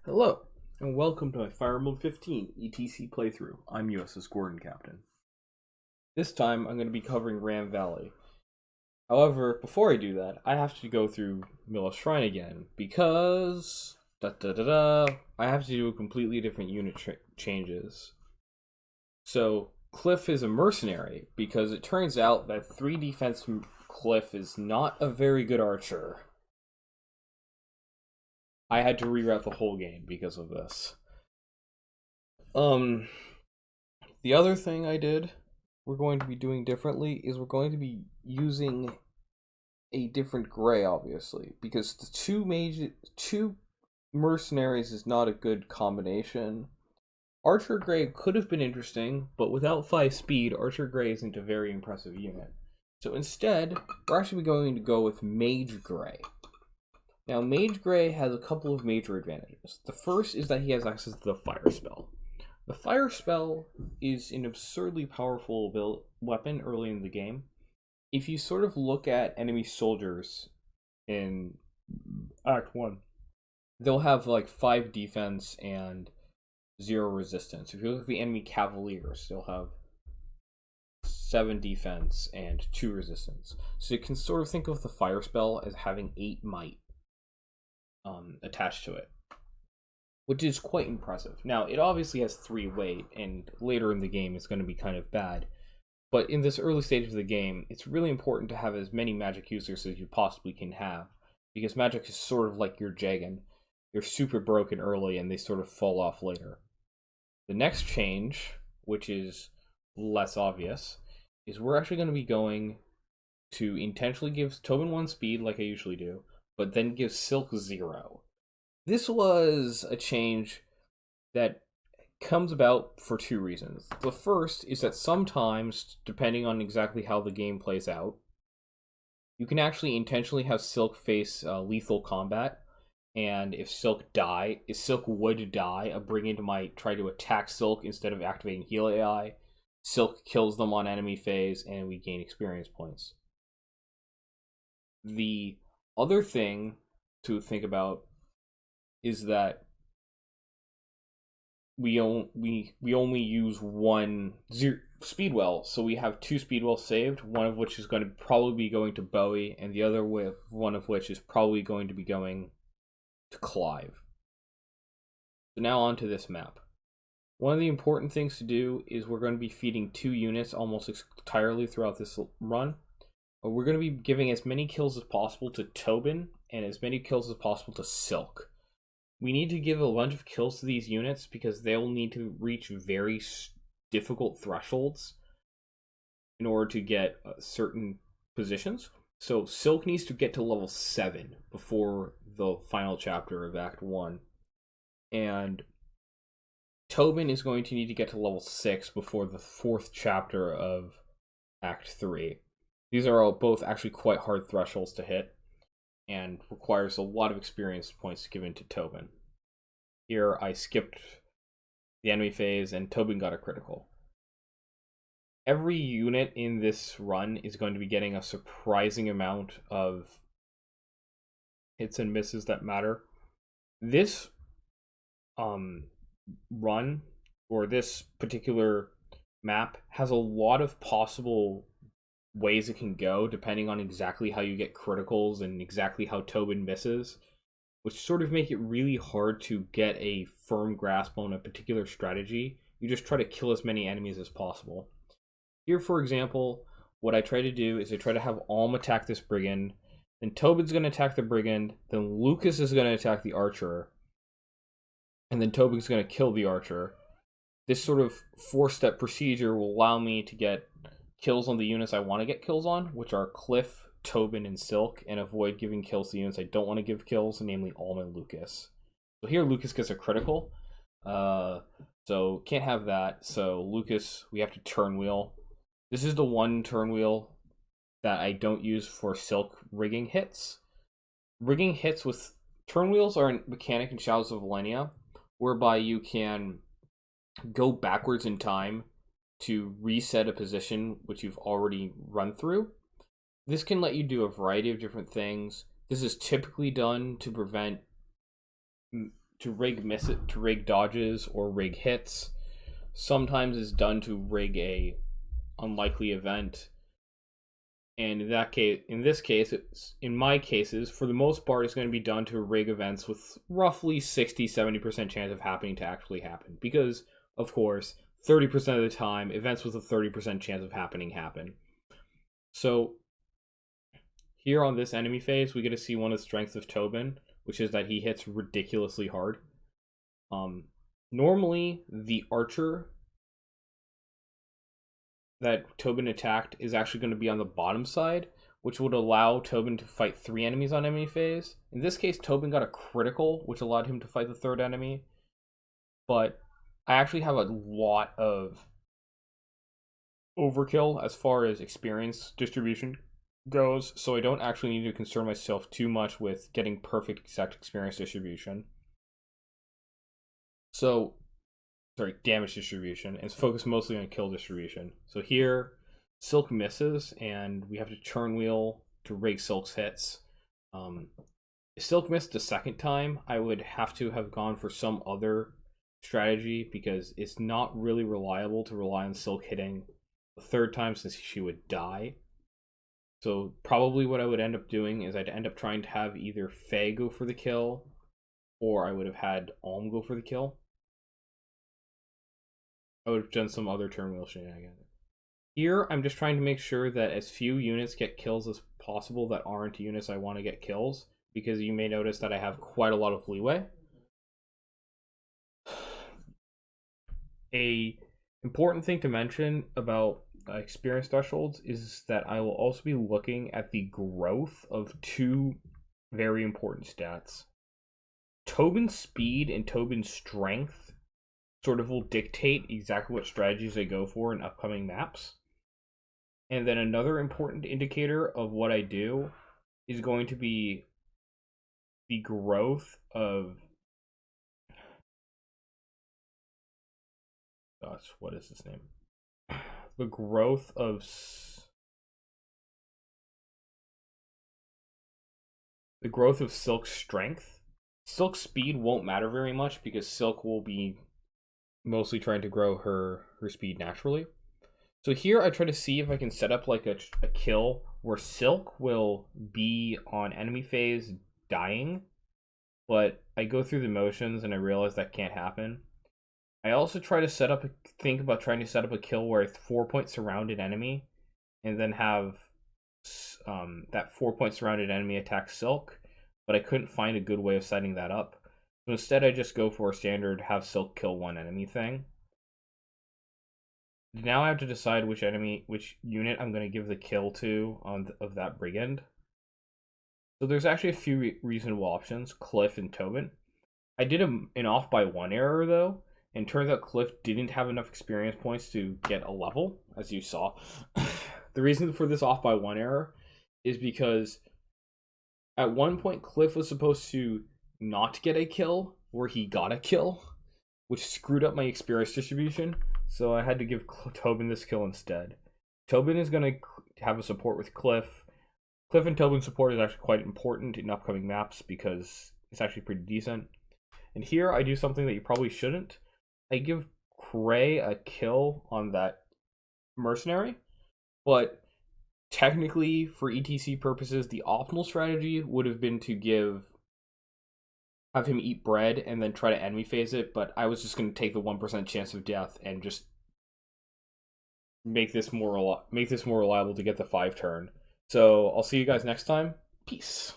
Hello, and welcome to my Fire Emblem 15 ETC playthrough. I'm USS Gordon Captain. This time, I'm going to be covering Ram Valley. However, before I do that, I have to go through Milla's Shrine again, because... I have to do a completely different unit changes. So, Cliff is a mercenary, because it turns out that 3 defense Cliff is not a very good archer. I had to reroute the whole game because of this. The other thing we're going to be doing differently is we're going to be using a different gray, obviously, because the two mercenaries is not a good combination. Archer Gray could have been interesting, but without 5 speed, Archer Gray isn't a very impressive unit. So instead, we're actually going to go with Mage Gray. Now, Mage Gray has a couple of major advantages. The first is that he has access to the Fire Spell. The Fire Spell is an absurdly powerful weapon early in the game. If you sort of look at enemy soldiers in Act 1, they'll have like 5 defense and 0 resistance. If you look at the enemy Cavaliers, they'll have 7 defense and 2 resistance. So you can sort of think of the Fire Spell as having 8 might attached to it, which is quite impressive. Now, it obviously has 3 weight, and later in the game it's going to be kind of bad. But in this early stage of the game, it's really important to have as many magic users as you possibly can have, because magic is sort of like your Jagan. They're super broken early, and they sort of fall off later. The next change, which is less obvious, is we're actually going to be going to intentionally give Tobin 1 speed, like I usually do, but then give Silk 0. This was a change that comes about for 2 reasons. The first is that sometimes, depending on exactly how the game plays out, you can actually intentionally have Silk face lethal combat, and if Silk would die, a Brigand might try to attack Silk instead of activating heal AI. Silk kills them on enemy phase, and we gain experience points. The other thing to think about is that we only use 1 speedwell, so we have 2 speedwells saved, one of which is going to probably be going to Bowie, and the other one of which is probably going to be going to Clive. So now on to this map. One of the important things to do is we're going to be feeding 2 units almost entirely throughout this run. We're going to be giving as many kills as possible to Tobin and as many kills as possible to Silk. We need to give a bunch of kills to these units because they'll need to reach very difficult thresholds in order to get certain positions. So Silk needs to get to level 7 before the final chapter of Act 1. And Tobin is going to need to get to level 6 before the 4th chapter of Act 3. These are all both actually quite hard thresholds to hit, and requires a lot of experience points given to Tobin. Here I skipped the enemy phase, and Tobin got a critical. Every unit in this run is going to be getting a surprising amount of hits and misses that matter. This run, or this particular map, has a lot of possible ways it can go depending on exactly how you get criticals and exactly how Tobin misses, which sort of make it really hard to get a firm grasp on a particular strategy. You just try to kill as many enemies as possible. Here, for example, what I try to do is I try to have Alm attack this Brigand, then Tobin's going to attack the Brigand, then Lucas is going to attack the Archer, and then Tobin's going to kill the Archer. This sort of 4-step procedure will allow me to get kills on the units I want to get kills on, which are Cliff, Tobin, and Silk, and avoid giving kills to units I don't want to give kills, namely Alm and Lucas. So here Lucas gets a critical, so can't have that. So Lucas, we have to turn wheel. This is the one turn wheel that I don't use for Silk rigging hits. Rigging hits with turn wheels are a mechanic in Shadows of Valentia, whereby you can go backwards in time to reset a position which you've already run through. This can let you do a variety of different things. This is typically done to prevent to rig dodges or rig hits. Sometimes it's done to rig a unlikely event. And in this case, in my cases, for the most part, it's going to be done to rig events with roughly 60-70% chance of happening to actually happen. Because, of course, 30% of the time, events with a 30% chance of happening happen. So, here on this enemy phase, we get to see one of the strengths of Tobin, which is that he hits ridiculously hard. Normally, the archer that Tobin attacked is actually going to be on the bottom side, which would allow Tobin to fight 3 enemies on enemy phase. In this case, Tobin got a critical, which allowed him to fight the 3rd enemy. But I actually have a lot of overkill as far as experience distribution goes, so I don't actually need to concern myself too much with getting perfect exact experience distribution. So, damage distribution, and focus mostly on kill distribution. So here, Silk misses, and we have to turn wheel to rig Silk's hits. If Silk missed the 2nd time, I would have to have gone for some other strategy, because it's not really reliable to rely on Silk hitting the 3rd time, since she would die. So probably what I would end up doing is I'd end up trying to have either Faye go for the kill, or I would have had Alm go for the kill. I would have done some other turn wheel shenanigans. Here, I'm just trying to make sure that as few units get kills as possible that aren't units I want to get kills, because you may notice that I have quite a lot of leeway. A important thing to mention about experience thresholds is that I will also be looking at the growth of 2 very important stats. Tobin's speed and Tobin's strength sort of will dictate exactly what strategies I go for in upcoming maps. And then another important indicator of what I do is going to be the growth of... Gosh, what is his name? The growth of... The growth of Silk's strength. Silk's speed won't matter very much, because Silk will be mostly trying to grow her speed naturally. So here I try to see if I can set up like a kill where Silk will be on enemy phase dying, but I go through the motions and I realize that can't happen. I also try to think about trying to set up a kill where it's 4-point surrounded enemy, and then have that 4-point surrounded enemy attack Silk, but I couldn't find a good way of setting that up. So instead I just go for a standard have Silk kill 1 enemy thing. Now I have to decide which unit I'm going to give the kill to of that brigand. So there's actually a few reasonable options, Cliff and Tobin. I did an off by 1 error though, and turns out Cliff didn't have enough experience points to get a level, as you saw. The reason for this off by 1 error is because at one point Cliff was supposed to not get a kill, where he got a kill, which screwed up my experience distribution, so I had to give Tobin this kill instead. Tobin is going to have a support with Cliff. Cliff and Tobin support is actually quite important in upcoming maps, because it's actually pretty decent. And here I do something that you probably shouldn't. I give Cray a kill on that mercenary, but technically for ETC purposes the optimal strategy would have been to have him eat bread and then try to enemy phase it, but I was just going to take the 1% chance of death and just make this more reliable to get the 5 turn. So I'll see you guys next time. Peace.